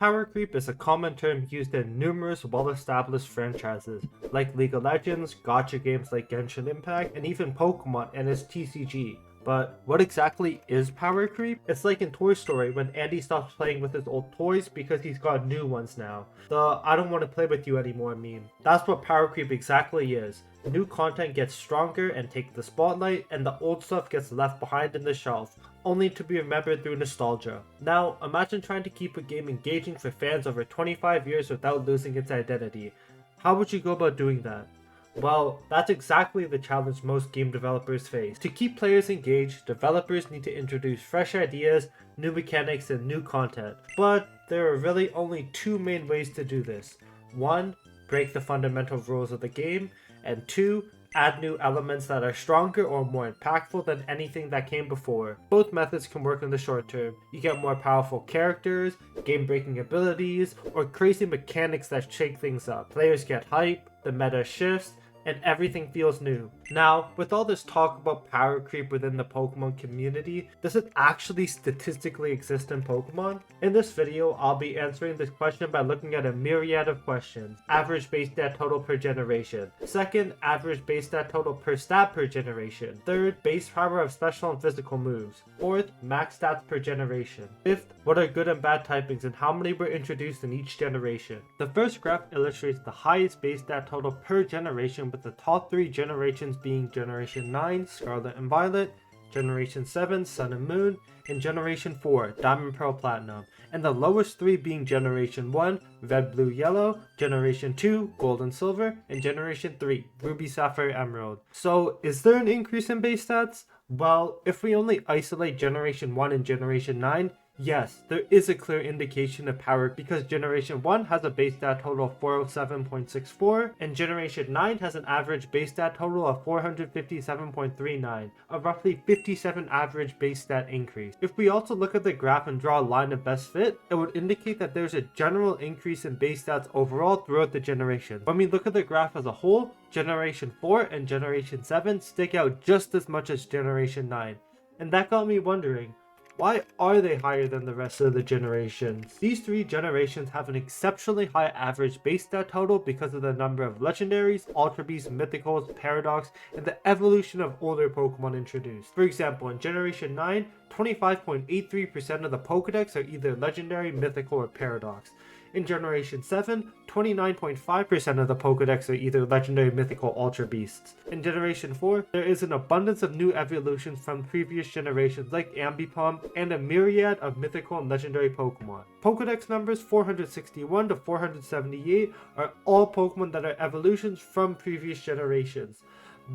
Power creep is a common term used in numerous well-established franchises, like League of Legends, gacha games like Genshin Impact, and even Pokémon and its TCG. But what exactly is power creep? It's like in Toy Story when Andy stops playing with his old toys because he's got new ones now. The "I don't want to play with you anymore" meme. That's what power creep exactly is. New content gets stronger and takes the spotlight, and the old stuff gets left behind in the shelf, only to be remembered through nostalgia. Now, imagine trying to keep a game engaging for fans over 25 years without losing its identity. How would you go about doing that? Well, that's exactly the challenge most game developers face. To keep players engaged, developers need to introduce fresh ideas, new mechanics, and new content. But there are really only two main ways to do this. 1. Break the fundamental rules of the game, and 2. Add new elements that are stronger or more impactful than anything that came before. Both methods can work in the short term. You get more powerful characters, game-breaking abilities, or crazy mechanics that shake things up. Players get hype, the meta shifts, and everything feels new. Now, with all this talk about power creep within the Pokemon community, does it actually statistically exist in Pokemon? In this video, I'll be answering this question by looking at a myriad of questions. Average base stat total per generation. Second, average base stat total per stat per generation. Third, base power of special and physical moves. Fourth, max stats per generation. Fifth, what are good and bad typings and how many were introduced in each generation. The first graph illustrates the highest base stat total per generation, with the top 3 generations being Generation 9, Scarlet and Violet, Generation 7, Sun and Moon, and Generation 4, Diamond, Pearl, Platinum, and the lowest 3 being Generation 1, Red, Blue, Yellow, Generation 2, Gold and Silver, and Generation 3, Ruby, Sapphire, Emerald. So, is there an increase in base stats? Well, if we only isolate Generation 1 and Generation 9, yes, there is a clear indication of power because Generation 1 has a base stat total of 407.64 and Generation 9 has an average base stat total of 457.39, a roughly 57 average base stat increase. If we also look at the graph and draw a line of best fit, it would indicate that there's a general increase in base stats overall throughout the generation. When we look at the graph as a whole, Generation 4 and Generation 7 stick out just as much as Generation 9. And that got me wondering, why are they higher than the rest of the generations? These 3 generations have an exceptionally high average base stat total because of the number of legendaries, ultra beasts, mythicals, paradox, and the evolution of older Pokemon introduced. For example, in Generation 9, 25.83% of the Pokedex are either legendary, mythical, or paradox. In Generation 7, 29.5% of the Pokedex are either legendary, mythical, ultra beasts. In Generation 4, there is an abundance of new evolutions from previous generations like Ambipom and a myriad of mythical and legendary Pokemon. Pokedex numbers 461 to 478 are all Pokemon that are evolutions from previous generations.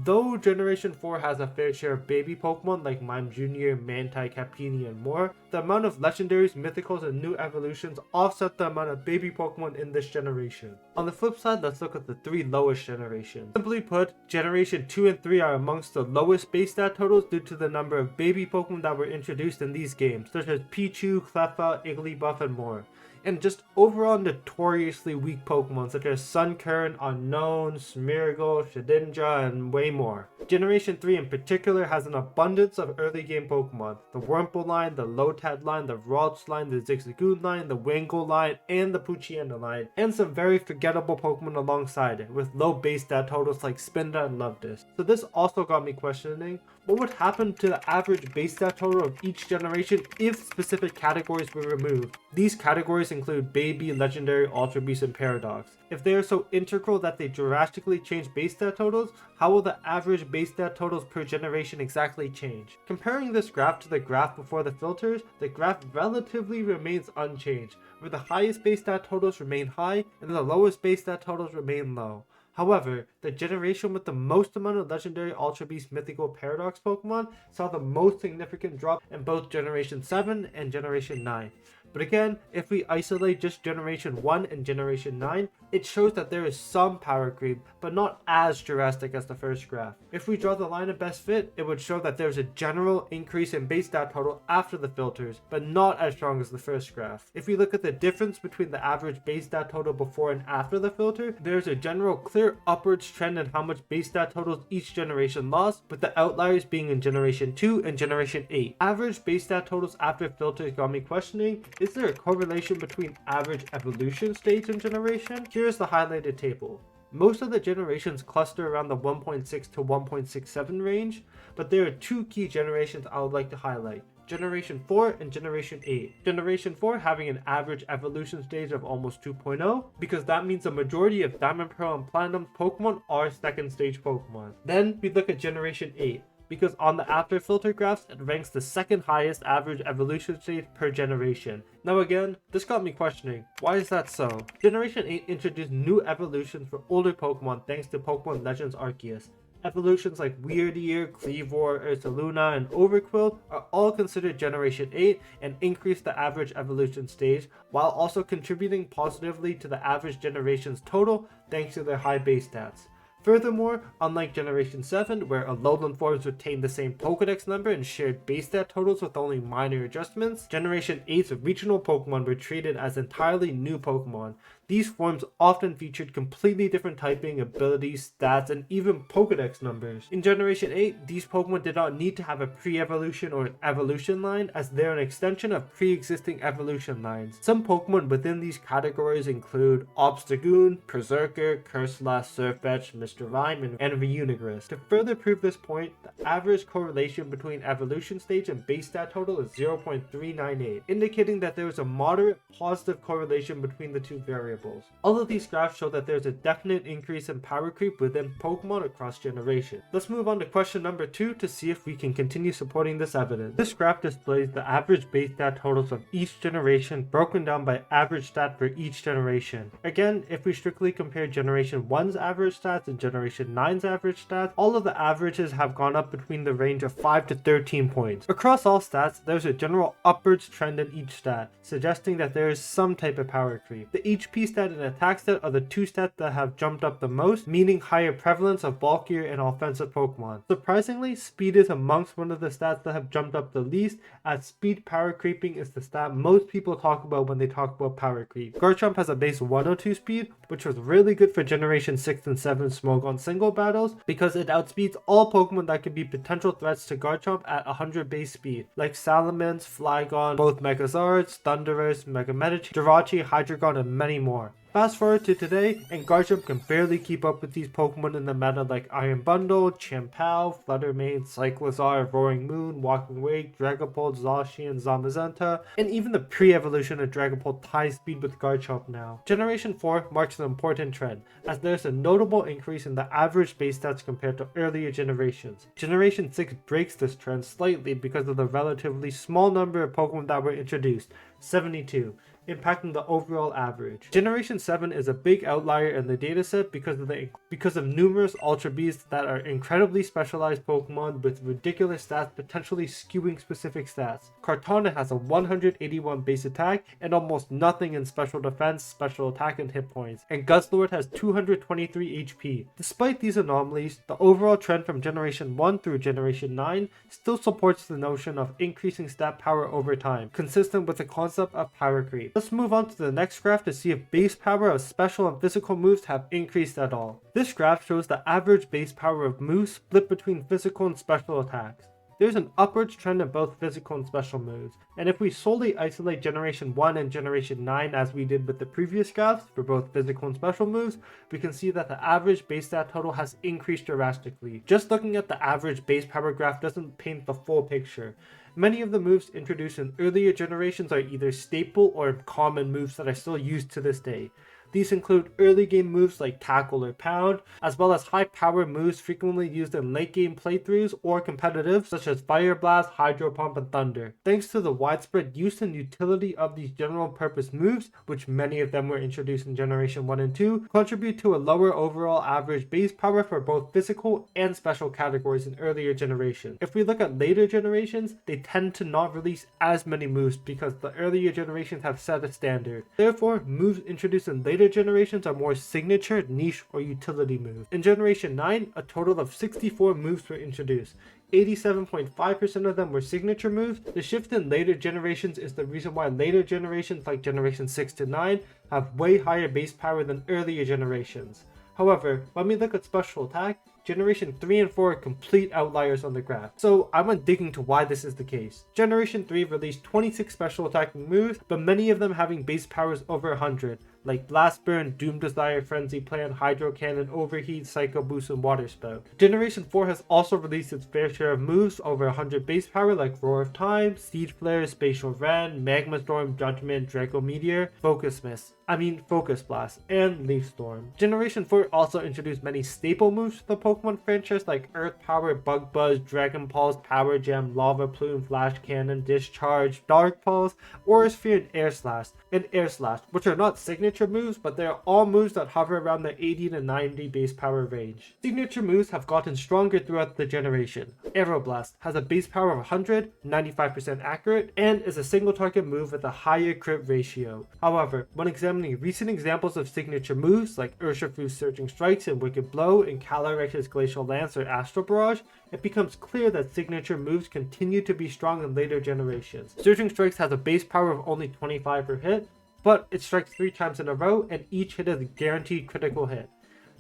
Though Generation 4 has a fair share of baby Pokemon like Mime Jr., Manti, Capini, and more, the amount of legendaries, mythicals, and new evolutions offset the amount of baby Pokemon in this generation. On the flip side, let's look at the 3 lowest generations. Simply put, Generation 2 and 3 are amongst the lowest base stat totals due to the number of baby Pokemon that were introduced in these games, such as Pichu, Cleffa, Igglybuff, and more. And just overall notoriously weak Pokemon such as Sunkern, Unknown, Smeargle, Shedinja, and way more. Generation 3 in particular has an abundance of early game Pokemon. The Wurmple line, the Lotad line, the Ralts line, the Zigzagoon line, the Wango line, and the Poochyena line. And some very forgettable Pokemon alongside it, with low base stat totals like Spinda and Lovedust. So this also got me questioning, what would happen to the average base stat total of each generation if specific categories were removed? These categories include Baby, Legendary, Ultra Beast, and Paradox. If they are so integral that they drastically change base stat totals, how will the average base stat totals per generation exactly change? Comparing this graph to the graph before the filters, the graph relatively remains unchanged, where the highest base stat totals remain high and the lowest base stat totals remain low. However, the generation with the most amount of legendary, ultra beast, mythical, paradox Pokemon saw the most significant drop in both Generation 7 and Generation 9. But again, if we isolate just Generation 1 and Generation 9, it shows that there is some power creep, but not as drastic as the first graph. If we draw the line of best fit, it would show that there's a general increase in base stat total after the filters, but not as strong as the first graph. If we look at the difference between the average base stat total before and after the filter, there's a general clear upwards trend in how much base stat totals each generation lost, with the outliers being in Generation 2 and Generation 8. Average base stat totals after filters got me questioning, is there a correlation between average evolution stage and generation? Here's the highlighted table. Most of the generations cluster around the 1.6 to 1.67 range, but there are two key generations I would like to highlight. Generation 4 and Generation 8. Generation 4 having an average evolution stage of almost 2.0, because that means the majority of Diamond, Pearl, and Platinum Pokemon are second stage Pokemon. Then we look at Generation 8, because on the after filter graphs, it ranks the second highest average evolution stage per generation. Now again, this got me questioning, why is that so? Generation 8 introduced new evolutions for older Pokemon thanks to Pokemon Legends Arceus. Evolutions like Weirdeer, Cleavor, Ursaluna, and Overqwil are all considered Generation 8 and increase the average evolution stage, while also contributing positively to the average generation's total thanks to their high base stats. Furthermore, unlike Generation 7, where Alolan forms retained the same Pokédex number and shared base stat totals with only minor adjustments, Generation 8's regional Pokemon were treated as entirely new Pokemon. These forms often featured completely different typing, abilities, stats, and even Pokédex numbers. In Generation 8, these Pokemon did not need to have a pre-evolution or an evolution line, as they are an extension of pre-existing evolution lines. Some Pokemon within these categories include Obstagoon, Berserker, Curselas, Surfetch, Mr. Rhyme, and Reunigress. To further prove this point, the average correlation between evolution stage and base stat total is 0.398, indicating that there is a moderate positive correlation between the two variables. All of these graphs show that there's a definite increase in power creep within Pokemon across generations. Let's move on to question number 2 to see if we can continue supporting this evidence. This graph displays the average base stat totals of each generation broken down by average stat for each generation. Again, if we strictly compare Generation 1's average stats and Generation 9's average stats, all of the averages have gone up between the range of 5 to 13 points. Across all stats, there's a general upwards trend in each stat, suggesting that there is some type of power creep. The HP stat and attack stat are the two stats that have jumped up the most, meaning higher prevalence of bulkier and offensive Pokemon. Surprisingly, speed is amongst one of the stats that have jumped up the least, as speed power creeping is the stat most people talk about when they talk about power creep. Garchomp has a base 102 speed, which was really good for Generation 6 and 7 Smogon single battles, because it outspeeds all Pokemon that could be potential threats to Garchomp at 100 base speed, like Salamence, Flygon, both Megazords, Thundurus, Megamedici, Jirachi, Hydreigon, and many more. Fast forward to today, and Garchomp can barely keep up with these Pokemon in the meta like Iron Bundle, Chien-Pao, Fluttermane, Cyclizar, Roaring Moon, Walking Wake, Dragapult, Zacian, Zamazenta, and even the pre-evolution of Dragapult ties speed with Garchomp now. Generation 4 marks an important trend, as there's a notable increase in the average base stats compared to earlier generations. Generation 6 breaks this trend slightly because of the relatively small number of Pokemon that were introduced, 72. Impacting the overall average. Generation 7 is a big outlier in the dataset because of numerous Ultra Beasts that are incredibly specialized Pokemon with ridiculous stats potentially skewing specific stats. Kartana has a 181 base attack and almost nothing in special defense, special attack, and hit points, and Guzzlord has 223 HP. Despite these anomalies, the overall trend from Generation 1 through Generation 9 still supports the notion of increasing stat power over time, consistent with the concept of power creep. Let's move on to the next graph to see if base power of special and physical moves have increased at all. This graph shows the average base power of moves split between physical and special attacks. There's an upwards trend in both physical and special moves, and if we solely isolate Generation 1 and Generation 9 as we did with the previous graphs for both physical and special moves, we can see that the average base stat total has increased drastically. Just looking at the average base power graph doesn't paint the full picture. Many of the moves introduced in earlier generations are either staple or common moves that are still used to this day. These include early game moves like Tackle or Pound, as well as high power moves frequently used in late game playthroughs or competitive, such as Fire Blast, Hydro Pump, and Thunder. Thanks to the widespread use and utility of these general purpose moves, which many of them were introduced in Generation 1 and 2, contribute to a lower overall average base power for both physical and special categories in earlier generations. If we look at later generations, they tend to not release as many moves because the earlier generations have set a standard. Therefore, moves introduced in later generations are more signature, niche, or utility moves. In Generation 9, a total of 64 moves were introduced. 87.5% of them were signature moves. The shift in later generations is the reason why later generations like Generation 6 to 9 have way higher base power than earlier generations. However, when we look at special attack, Generation 3 and 4 are complete outliers on the graph. So I went digging to why this is the case. Generation 3 released 26 special attacking moves, but many of them having base powers over 100, like Blast Burn, Doom Desire, Frenzy Plan, Hydro Cannon, Overheat, Psycho Boost, and Water Spout. Generation 4 has also released its fair share of moves over 100 base power like Roar of Time, Siege Flare, Spatial Rend, Magma Storm, Judgment, Draco Meteor, Focus Blast, and Leaf Storm. Generation 4 also introduced many staple moves to the Pokemon franchise like Earth Power, Bug Buzz, Dragon Pulse, Power Gem, Lava Plume, Flash Cannon, Discharge, Dark Pulse, Aura Sphere, and Air Slash, which are not signature moves, but they are all moves that hover around the 80 to 90 base power range. Signature moves have gotten stronger throughout the generation. Aeroblast has a base power of 100, 95% accurate, and is a single target move with a higher crit ratio. However, when examining recent examples of signature moves like Urshifu's Surging Strikes and Wicked Blow, and Calyrex's Glacial Lance or Astral Barrage, it becomes clear that signature moves continue to be strong in later generations. Surging Strikes has a base power of only 25 per hit, but it strikes 3 times in a row and each hit is a guaranteed critical hit.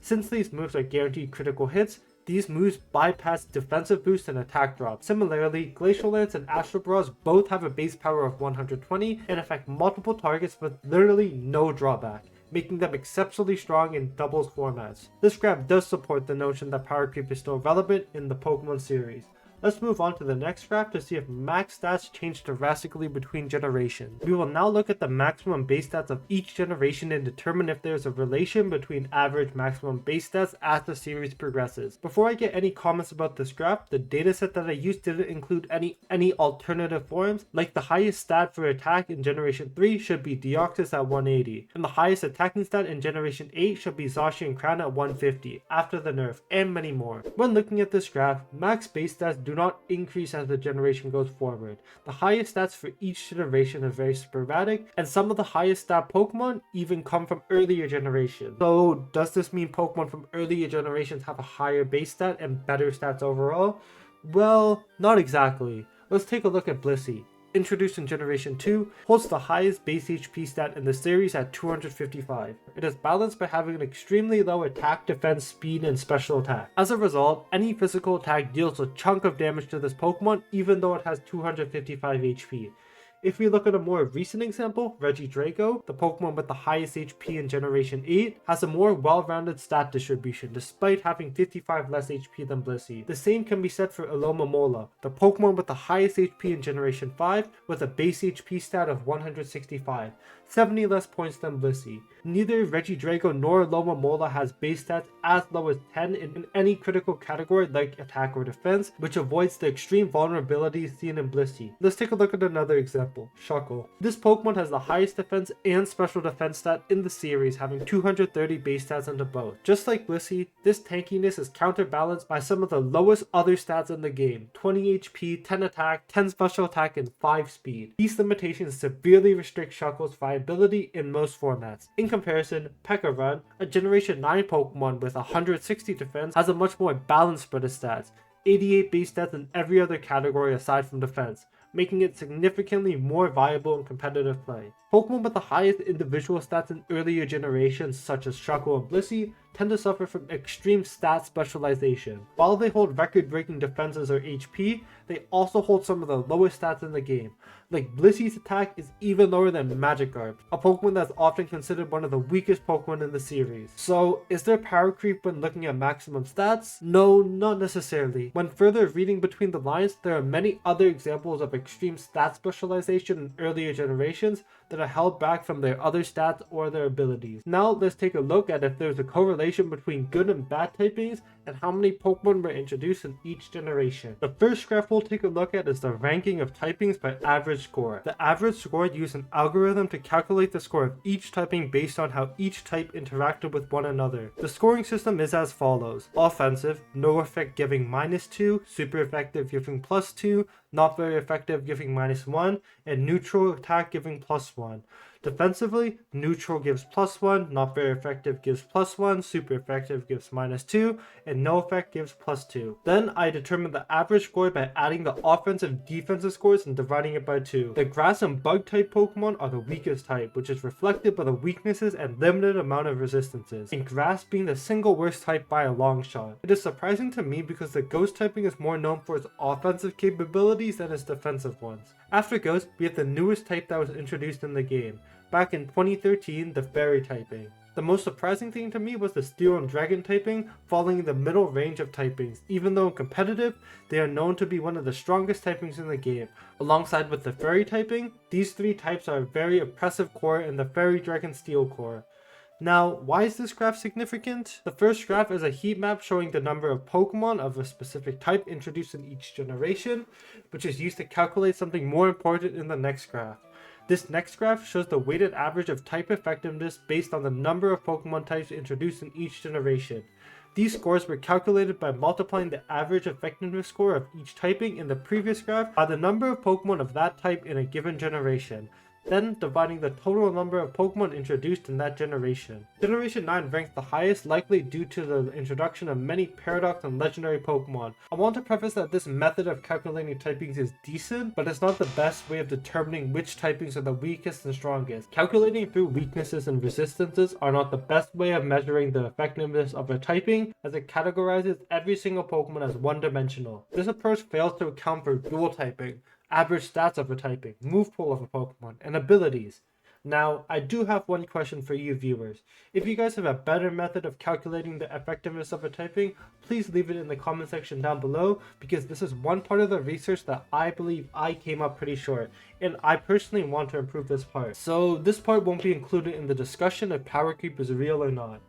Since these moves are guaranteed critical hits, these moves bypass defensive boost and attack drop. Similarly, Glacial Lance and Astral Barrage both have a base power of 120 and affect multiple targets with literally no drawback, making them exceptionally strong in doubles formats. This graph does support the notion that power creep is still relevant in the Pokemon series. Let's move on to the next graph to see if max stats change drastically between generations. We will now look at the maximum base stats of each generation and determine if there is a relation between average maximum base stats as the series progresses. Before I get any comments about this graph, the dataset that I used didn't include any alternative forms, like the highest stat for attack in Generation 3 should be Deoxys at 180, and the highest attacking stat in Generation 8 should be Zacian Crown at 150, after the nerf, and many more. When looking at this graph, max base stats do not increase as the generation goes forward. The highest stats for each generation are very sporadic, and some of the highest stat Pokemon even come from earlier generations. So does this mean Pokemon from earlier generations have a higher base stat and better stats overall? Well, not exactly. Let's take a look at Blissey. Introduced in Generation 2, holds the highest base HP stat in the series at 255. It is balanced by having an extremely low attack, defense, speed, and special attack. As a result, any physical attack deals a chunk of damage to this Pokemon even though it has 255 HP. If we look at a more recent example, Regidrago, the Pokemon with the highest HP in Generation 8, has a more well-rounded stat distribution despite having 55 less HP than Blissey. The same can be said for Alomomola, the Pokemon with the highest HP in Generation 5 with a base HP stat of 165, 70 less points than Blissey. Neither Regidrago nor Alomomola has base stats as low as 10 in any critical category like attack or defense, which avoids the extreme vulnerability seen in Blissey. Let's take a look at another example, Shuckle. This Pokemon has the highest defense and special defense stat in the series, having 230 base stats under both. Just like Blissey, this tankiness is counterbalanced by some of the lowest other stats in the game, 20 HP, 10 attack, 10 special attack, and 5 speed. These limitations severely restrict Shuckle's viability in most formats. In comparison, Pekka, a Generation 9 Pokemon with 160 defense, has a much more balanced spread of stats, 88 base stats in every other category aside from defense, making it significantly more viable in competitive play. Pokemon with the highest individual stats in earlier generations, such as Shuckle and Blissey, tend to suffer from extreme stat specialization. While they hold record-breaking defenses or HP, they also hold some of the lowest stats in the game. Like Blissey's attack is even lower than Magikarp, a Pokemon that's often considered one of the weakest Pokemon in the series. So, is there power creep when looking at maximum stats? No, not necessarily. When further reading between the lines, there are many other examples of extreme stat specialization in earlier generations that are held back from their other stats or their abilities. Now let's take a look at if there's a correlation between good and bad typings and how many Pokemon were introduced in each generation. The first graph we'll take a look at is the ranking of typings by average score. The average score uses an algorithm to calculate the score of each typing based on how each type interacted with one another. The scoring system is as follows: offensive, no effect giving -2, super effective giving +2, not very effective giving -1, and neutral attack giving +1. Defensively, neutral gives +1, not very effective gives +1, super effective gives -2, and no effect gives +2. Then I determine the average score by adding the offensive defensive scores and dividing it by 2. The grass and bug type Pokemon are the weakest type, which is reflected by the weaknesses and limited amount of resistances, and grass being the single worst type by a long shot. It is surprising to me because the ghost typing is more known for its offensive capabilities than its defensive ones. After ghost, we have the newest type that was introduced in the game. Back in 2013, the fairy typing. The most surprising thing to me was the steel and dragon typing falling in the middle range of typings. Even though competitive, they are known to be one of the strongest typings in the game. Alongside with the fairy typing, these three types are a very oppressive core in the fairy dragon steel core. Now, why is this graph significant? The first graph is a heat map showing the number of Pokemon of a specific type introduced in each generation, which is used to calculate something more important in the next graph. This next graph shows the weighted average of type effectiveness based on the number of Pokemon types introduced in each generation. These scores were calculated by multiplying the average effectiveness score of each typing in the previous graph by the number of Pokemon of that type in a given generation, then dividing the total number of Pokemon introduced in that generation. Generation 9 ranks the highest, likely due to the introduction of many Paradox and Legendary Pokemon. I want to preface that this method of calculating typings is decent, but it's not the best way of determining which typings are the weakest and strongest. Calculating through weaknesses and resistances are not the best way of measuring the effectiveness of a typing, as it categorizes every single Pokemon as one-dimensional. This approach fails to account for dual typing, average stats of a typing, move pool of a Pokemon, and abilities. Now, I do have one question for you viewers. If you guys have a better method of calculating the effectiveness of a typing, please leave it in the comment section down below, because this is one part of the research that I believe I came up pretty short, and I personally want to improve this part. So this part won't be included in the discussion if power creep is real or not.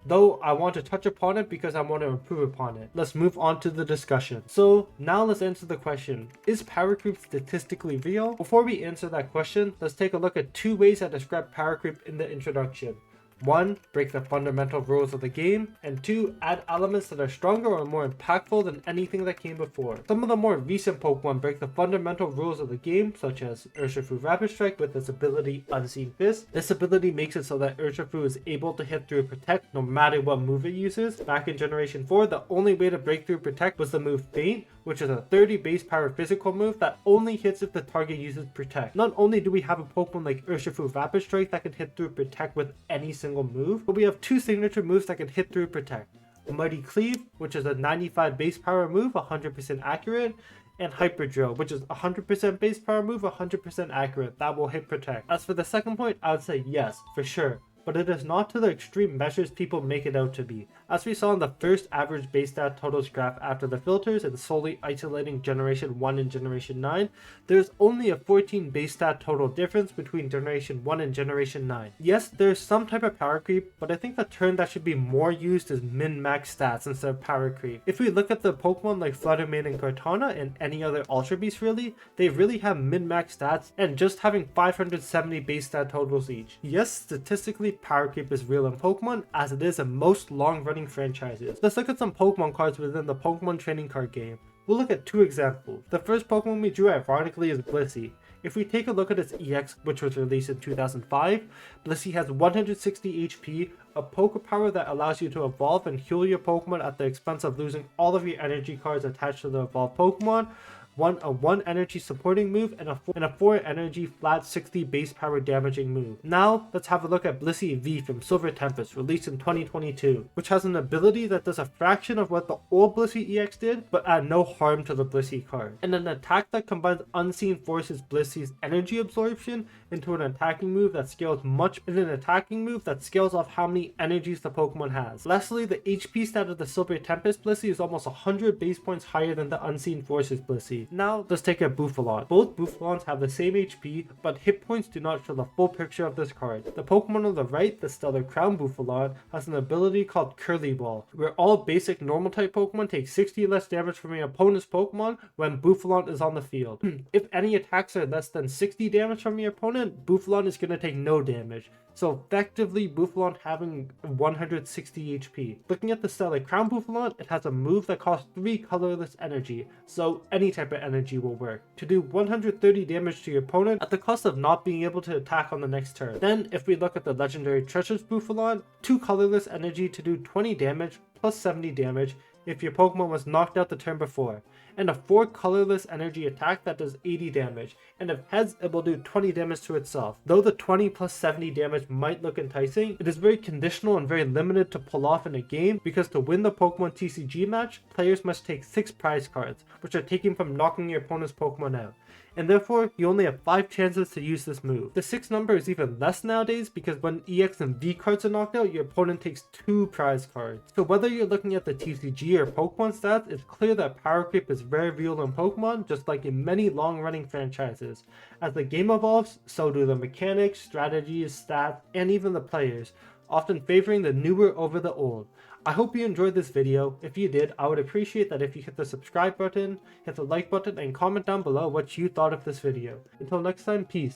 Though I want to touch upon it because I want to improve upon it. Let's move on to the discussion. So now let's answer the question, is power creep statistically real? Before we answer that question, let's take a look at two ways I describe power creep in the introduction. 1. Break the fundamental rules of the game, and 2. Add elements that are stronger or more impactful than anything that came before. Some of the more recent Pokemon break the fundamental rules of the game, such as Urshifu Rapid Strike with its ability Unseen Fist. This ability makes it so that Urshifu is able to hit through Protect no matter what move it uses. Back in Generation 4, the only way to break through Protect was the move Feint, which is a 30 base power physical move that only hits if the target uses Protect. Not only do we have a Pokemon like Urshifu Rapid Strike that can hit through Protect with any single move, but we have two signature moves that can hit through Protect. Mighty Cleave, which is a 95 base power move, 100% accurate, and Hyper Drill, which is 100% base power move, 100% accurate, that will hit Protect. As for the second point, I would say yes, for sure, but it is not to the extreme measures people make it out to be. As we saw in the first average base stat totals graph after the filters and solely isolating Generation 1 and Generation 9, there's only a 14 base stat total difference between Generation 1 and Generation 9. Yes, there's some type of power creep, but I think the term that should be more used is min-max stats instead of power creep. If we look at the Pokemon like Fluttermane and Kartana and any other Ultra Beast really, they really have min-max stats and just having 570 base stat totals each. Yes, statistically power creep is real in Pokemon, as it is in most long-running franchises. Let's look at some Pokemon cards within the Pokemon trading card game. We'll look at two examples. The first Pokemon we drew ironically is Blissey. If we take a look at its EX, which was released in 2005, Blissey has 160 HP, a Poke Power that allows you to evolve and heal your Pokemon at the expense of losing all of your energy cards attached to the evolved Pokemon, a 1 energy supporting move, and a 4 energy flat 60 base power damaging move. Now let's have a look at Blissey V from Silver Tempest, released in 2022, which has an ability that does a fraction of what the old Blissey EX did, but add no harm to the Blissey card, and an attack that combines Unseen Force's Blissey's energy absorption into an attacking move that scales off how many energies the Pokemon has. Lastly, the HP stat of the Silver Tempest Blissey is almost 100 base points higher than the Unseen Force's Blissey. Now let's take a Bouffalon. Both Bouffalons have the same HP, but hit points do not show the full picture of this card. The Pokemon on the right, the Stellar Crown Bouffalon, has an ability called Curly Ball, where all basic normal type Pokemon take 60 less damage from your opponent's Pokemon when Bouffalon is on the field. If any attacks are less than 60 damage from your opponent, Bouffalon is going to take no damage. so effectively Bouffalon having 160 HP. Looking at the stat like Crown Bouffalon, it has a move that costs 3 colorless energy, so any type of energy will work, to do 130 damage to your opponent at the cost of not being able to attack on the next turn. Then if we look at the legendary Treasures Bouffalon, 2 colorless energy to do 20 damage plus 70 damage if your Pokemon was knocked out the turn before, and a 4 colorless energy attack that does 80 damage, and if heads it will do 20 damage to itself. Though the 20 plus 70 damage might look enticing, it is very conditional and very limited to pull off in a game, because to win the Pokemon TCG match, players must take 6 prize cards, which are taken from knocking your opponent's Pokemon out, and therefore you only have 5 chances to use this move. The 6 number is even less nowadays because when EX and V cards are knocked out, your opponent takes 2 prize cards. So whether you're looking at the TCG or Pokemon stats, it's clear that power creep is very real in Pokemon, just like in many long-running franchises. As the game evolves, so do the mechanics, strategies, stats, and even the players, often favoring the newer over the old. I hope you enjoyed this video. If you did, I would appreciate that if you hit the subscribe button, hit the like button, and comment down below what you thought of this video. Until next time, peace.